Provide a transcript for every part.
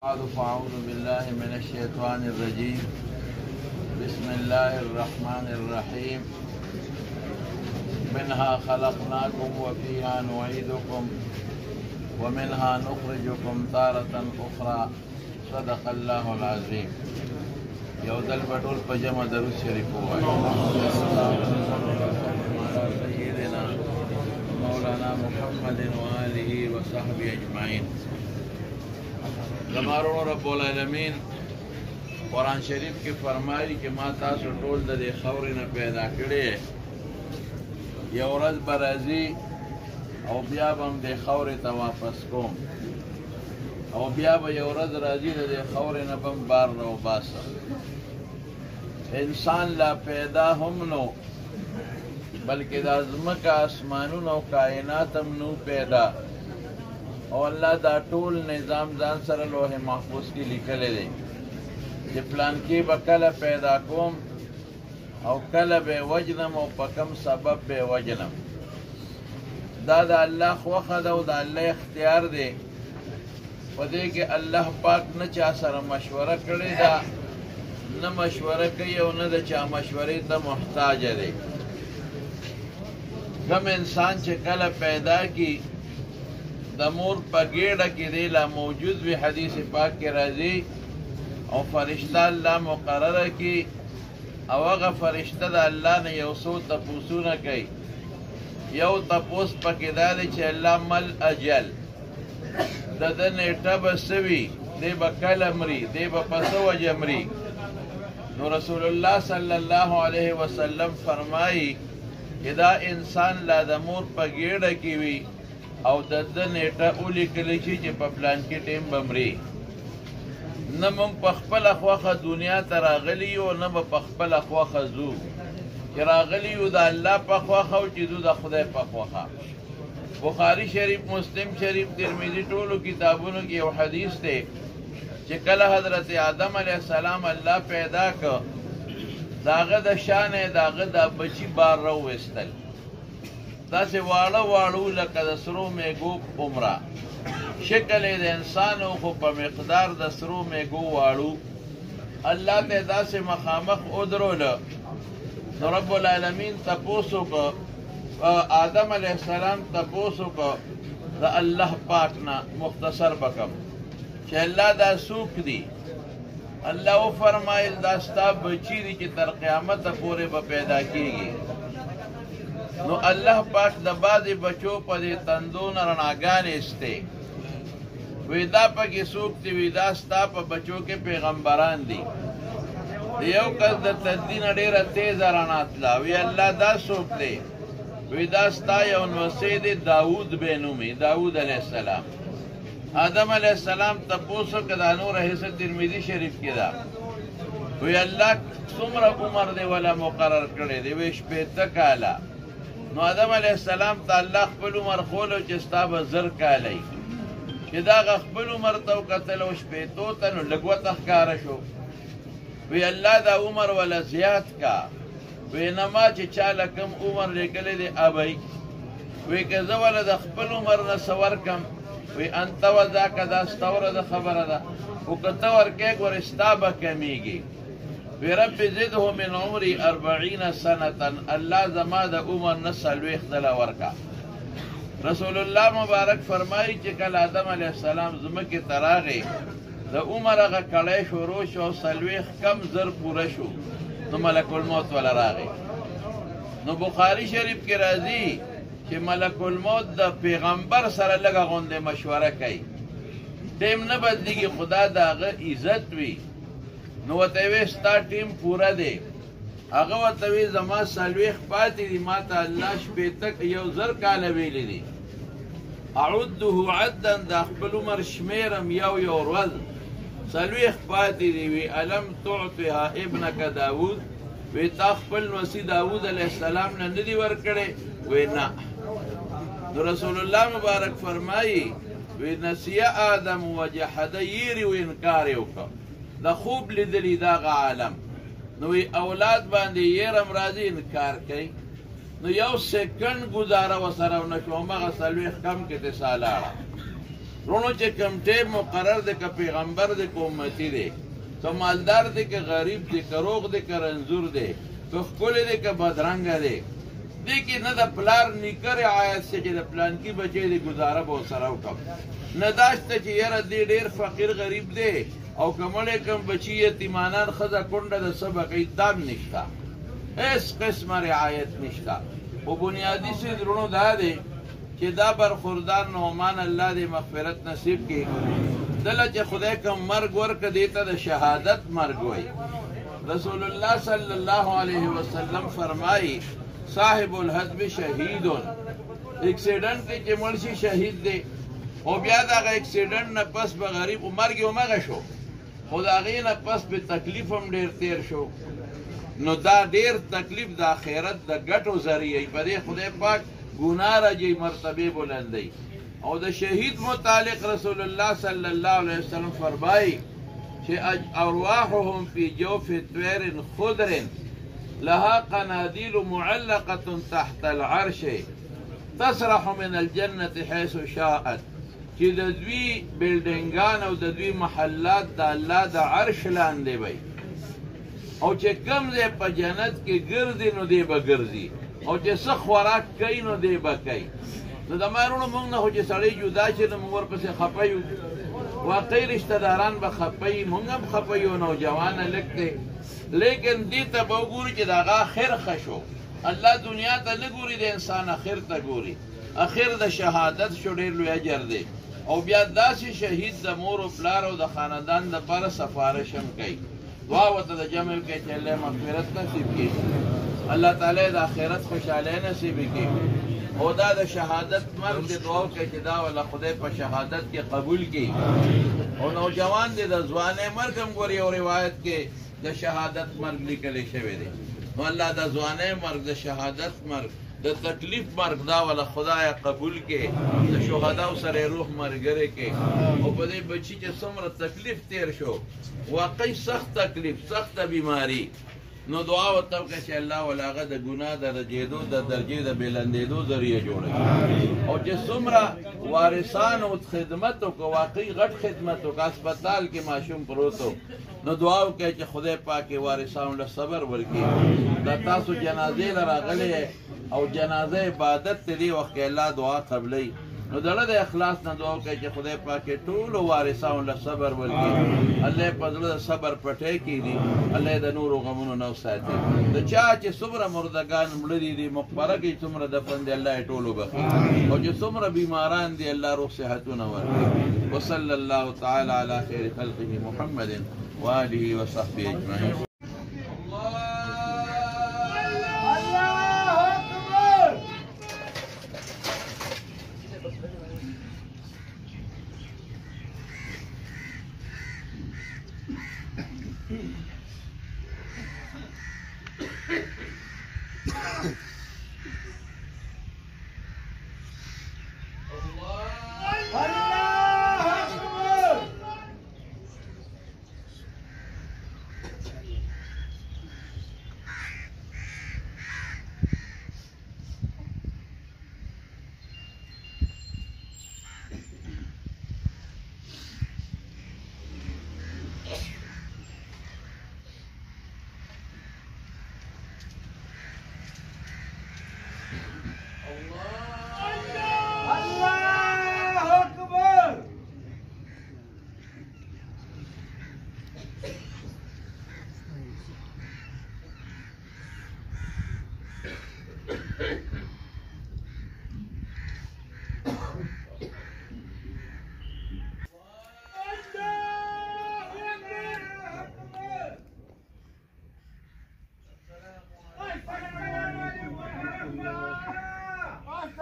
بعد فأعوذ بالله من الشيطان الرجيم. بسم الله الرحمن الرحيم. منها خلقناكم وفيها نعيدكم ومنها نخرجكم تارة أخرى. صدق الله العظيم. يودل بطول پجمع درود شریف ہوا سيدنا مولانا محمد وآله وصحبه أجمعين. زمارو رب العالمین قرآن شریف کی فرمائی کہ ما تاسو ټول د دې خاورې نه پیدا کړی یو ورځ به راځي او بیا به هم دې خاورې ته واپس کوم او بیا به یو ورځ راځي د دې خاورې نه به هم بار راوباسم. انسان لا پیدا هم نو بلکې دا ځمکه اسمانونه او کائنات هم نو پیدا او الله دا ټول نظام ځان سره لوح محفوظ کې لیکلی دی چې پلان کې به کله پیدا کوم او کله به وجنم او په کوم سبب به وجنم. دا د الله خوښه ده او د الله اختیار دی. په دې کې الله پاک نه چا سره مشوره کړې ده، نه مشوره کوي او نه د چا مشورې ته محتاج دی. کوم انسان چې کله پیدا کی د مور په ګېډه کې دی لا موجود وي، حدیث پاک کې راځي او فرشته الله مقرره کی او هغه فرشته د الله نه یو څو تپوسونه کوي. یو تپوس پکې دا دی چې الله مل اجل، د ده نیټه به څه وي، دی به کله مري، دی به په څه وجه مري. نو رسول الله صلی الله علیه وسلم فرمایي چې دا انسان لا د مور په ګېډه کې وي او د ده نیټه ولیکلی شي چې په پلان کې ټیم به مري. نه موږ په خپله خوښه دنیا ته راغلي یو، نه به په خپله خوښه ځو. چې راغلي یو د الله په خوښه او چې ځو د خدای په خوښه. بخاري شریف، مسلم شریف، ترمذي ټولو کتابونو کې یو حدیث دی چې کله حضرت آدم علیه السلام الله پیدا کړ، د هغه د شانې د هغه د بچي بار راوویستل، داسې واړه واړه لکه د سرو میږو عمره. شکل یې د انسان و خو په مقدار د سرو میږو واړو. الله ته داسې مخامخ ودروله. نو رب العالمین تپوس وکړه، آدم علیه السلام تپوس وکړه د الله پاک نه. مختصر بکم چې الله دا څوک دی؟ الله وفرمایل دا ستا بچي دي چې تر قیامته پورې به پیدا کېږي. نو الله پاک د بعضې بچو په دې تندو نه رڼاګانې ایستې، وی دا پکې څوک دي؟ وی دا ستا په بچو کې پیغمبران دي. د یو کس د تندي نه ډېره تیزه رڼا تله، وی الله دا څوک دی؟ وی دا ستا یو نوسی دی، داود بې نومې، داود علیه السلام. آدم علیه السلام تپوس وکړه، دا نور حدیث ترمذي شریف کې ده. وی الله څومره عمر دی ولا مقرر کړی دی؟ وی 80 کاله. نو آدم علیه السلام ته الله خپل عمر ښولو چې ستا به 1000 کاله وي. چې د هغه خپل عمر ته وکتل او 80 ته نو لږ ورته ښکاره شو. وی الله دا عمر ولا زیات کا. وی نه ما چې چا له کوم عمر لیکلی دی ابی. وی که زه وله د خپل عمر نه څه ورکم؟ وی انت وذاک، دا ستا ورځه خبره ده. خو که ته ورکې ګورې ستا به کمیږي. وی رب زده من عمری 40 سنة، الله زما د عمر نه 40 ځله ورکا. رسول الله مبارک فرمایي چې کله آدم علیه السلام ځمکې ته راغی، د عمر هغه کړی شروع شو او 40 کم زر پوره شو، نو ملک الموت وله راغی. نو بخاري شریف کې راځي چې ملک الموت د پیغمبر سره لږه غوندې مشوره کوي. ټیم نه بدلیږي، خدا د هغه عزت وي. نو ورته وی ستا ټیم پوره دی. هغه ورته وی زما 40 پاتې دي، ما ته الله 1000 کاله ویلي دي. اعده عدا، د خپل عمر شمیرم یو یو ورځ. 40 پاتې دي. وی الم تعطها ابنک داود، وی تا خپل نوسی داود علیه السلام نه نه دي ورکړی؟ وی نه. نو رسول الله مبارک فرمایي وی نسیه آدم وجحد، یېرې و انکار یې وکړه، د خوب لیدلی دغه عالم. نو وی اولاد باندې یېرم راځي انکار کوي. نو یو سکنډ ګزاره ورسره ونه شو، هماغه 40 کم کې ته سا لاړه. رونو چې کوم ټیم مقرر دی که پیغمبر دی که امتی دی که مالدار دی که غریب دی که روغ دی که رنځور دی که ښکلی دی که بدرنګه دی دې کې نه د پلار نیکه رعایت شته چې د پلانکي بچی دی ګزاره به ورسره وکړم نه دا شته چې یاره دی ډېر فقیر غریب دی او که مړی کوم بچي یتیمانان ښځه کونډه د څه به کوي دا هم نشته هېڅ قسمه رعایت نشته خو بنیادي څه درونو دا دی چې دا برخوردار نعمان الله دې مغفرت نصیب کړي دله چې خدای کوم مرګ ورکړه دې ته د شهادت مرګ وایي رسول الله صلی الله علیه وسلم فرمایي صاحب الحزب شهیدون اکسیډنټ کې چې مړ شي شهید دی او بیا د هغه اکسیډنټ نه پس به غریب مرګ یې همغه شو خو د هغې نه پس به تکلیف هم ډېر تېر شو نو دا ډېر تکلیف د آخرت د ګټو ذریعه په دې خدای پاک ګناه راجي مرتبه بلندی او د شهید متعلق رسول الله صلی الله علیه وسلم فرمایي چې ارواحهم فی جوف طیر خضر لها قنادیل معلقة تحت العرش تسرح من الجنة حيث شاءت چې د دوی بلډنګان او د دوی محلات د الله د عرش لاندې وي او چې کوم ځای په جنت کې ګرځي نو دی به ګرځي او چې څه خوراک کوي نو دی به کوي نو د مارونو موږ نه خو چې سړی جدا شي نو موږ ورپسې خفه یو واقعي رشته داران به خفه یي موږ هم خفه یو نوجوانه لږ دی لیکن دې ته به وګوري چې د هغه اخر ښه شو الله دنیا ته نه ګوري د انسان اخر ته ګوري اخر د شهادت شو ډېر لوی اجر دی او بیا داسې شهید د مور و پلار او د خاندان دپاره سفارش هم کوي دعا ورته د جمع کوي چې الله مغفرت نصیب کړي الله تعالی د آخرت خوشحالۍ نصیب کړي او دا د شهادت مرګ د دعا کوي چې دا ولا خدای په شهادت کې قبول کړي او نوجوان دی د ځوانۍ مرګ هم ګوري او روایت کې د شهادت مرګ لیکلی شوی دی نو الله د ځوانۍ مرګ د شهادت مرګ د تکلیف مرګ دا ولا خدای قبول کې د شهداو سره روح مرګره کې او په دې بچی چې څومره تکلیف تیر شو واقعي سخت تکلیف سخت بیماری نو دعا ورته وکړه چې الله ولا هغه د ګناه د رجېدو د درجې د بلندېدو ذریعه جوړوي او چې څومره وارثانو خدمت وکړه واقعي غټ خدمت وکړه هسپتال کې ماشوم پروت و نو دعا وکړه چې خدای پاک وارثانو له صبر ورکړي دا تاسو جنازې له راغلی او جنازه عبادت ته دې وخت کې الله دعا قبلوي نو دله د اخلاص نه دعا وکړئ چې خدای پاک ټولو وارثانو له صبر ورکړي الله یې په زړه د صبر پټۍ کښېږدي الله یې د نورو غمونو نه وساتي د چا چې څومره مردګان مړه دي د مقبره کې څومره دفن دي الله یې ټولو بخي او چې څومره بیماران دي الله روغ صحتونه ورکړي وصلی الله تعالی علی خیر خلقه محمد وآله وصحبه اجمعین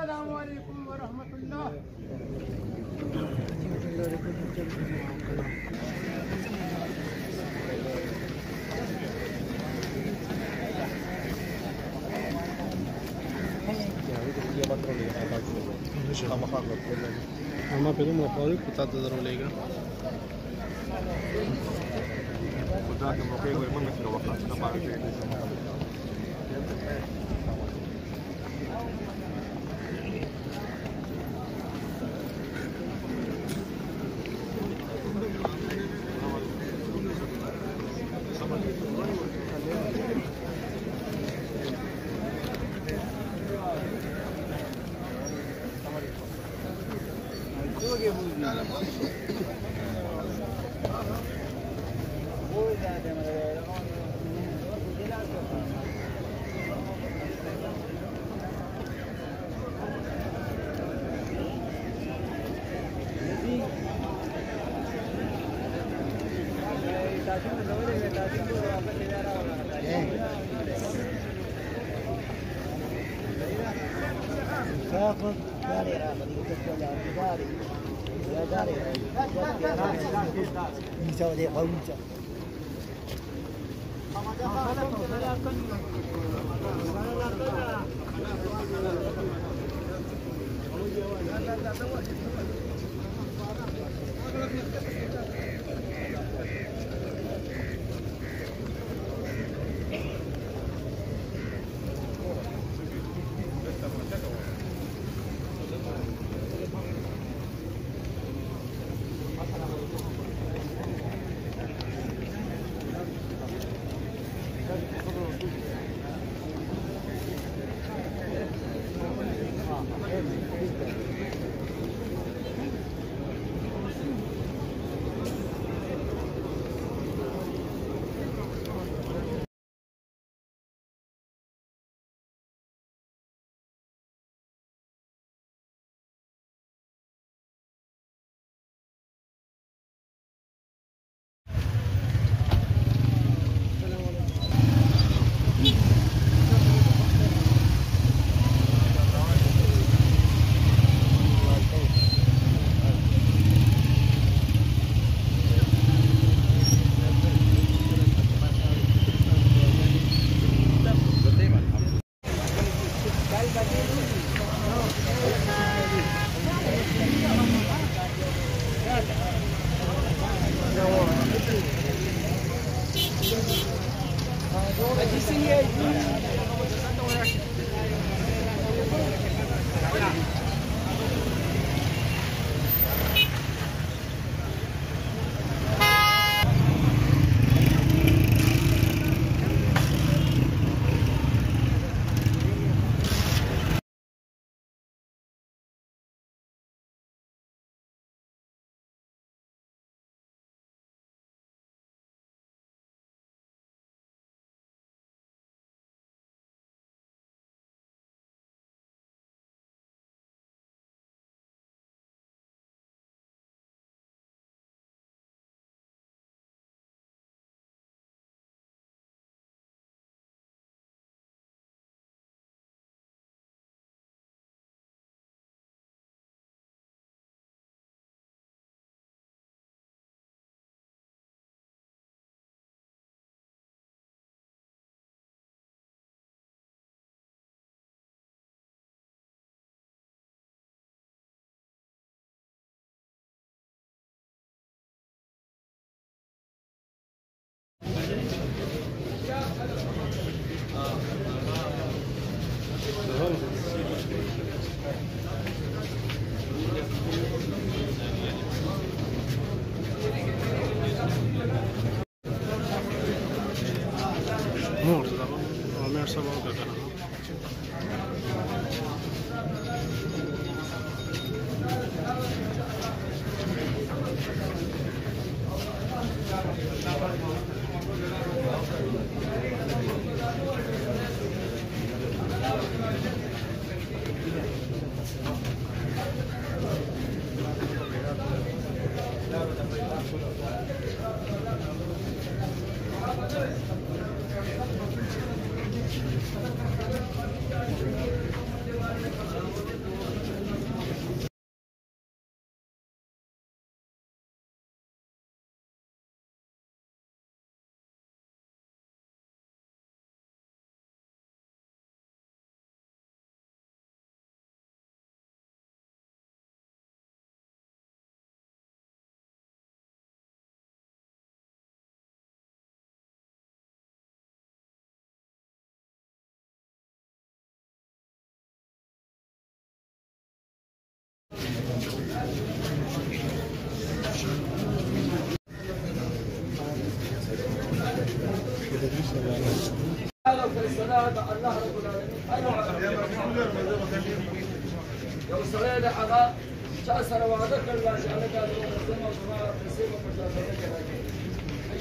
السلام عليكم ورحمة الله. اما په دومره خارق په تاسو درولېګا خدا ته موقع وي موږ سره وخت نه پاره کوي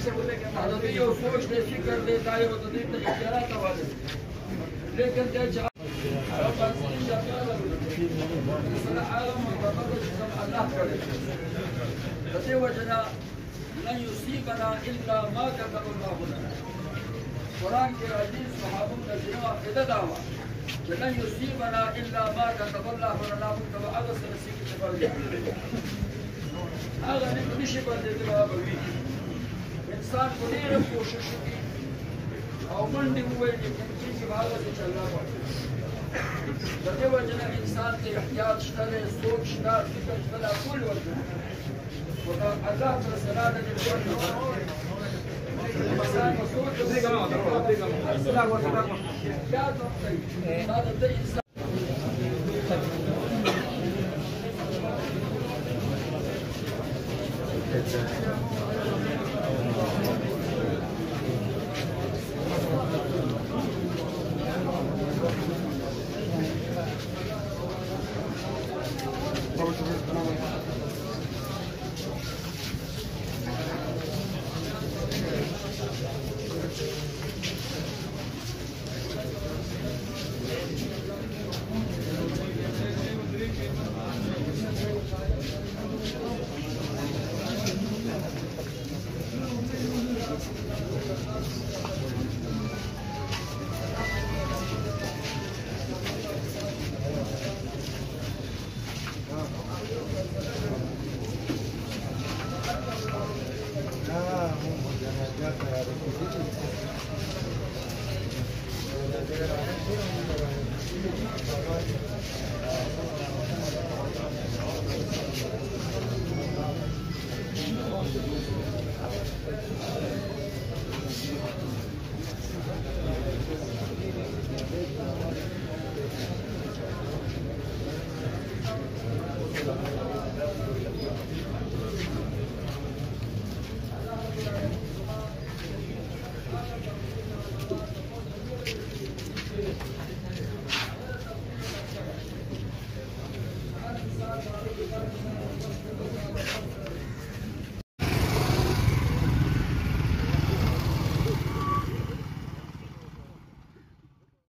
سے بولے کہ حضرت یہ سوچ دے فکر دے دائے و تدیر تے اختیارات حوالے لیکن تے چاہ رب عزیز جبیالا مثلا عالم مقرر جسم اللہ کرے تے وجنا لن يصيبنا الا ما كتب الله لنا قرآن کے عزیز صحابوں کا جنوہ عقیدہ دعویٰ لن يصيبنا الا ما كتب الله لنا مكتب عدس نسيك تفرجع هذا نشي بردے دبا بوی انسان کو دیر کوشش کی او منڈی ہوئے لیکن کی بھاگا سے چل رہا پڑتا بدے وجنا انسان کے احتیاط شترے سوچ شتر فکر شتر کل وجنا وقال اللہ پر سلالة للوجه انسان مسوچ السلام وسلام احتیاط وقتی هذا ده انسان Gracias.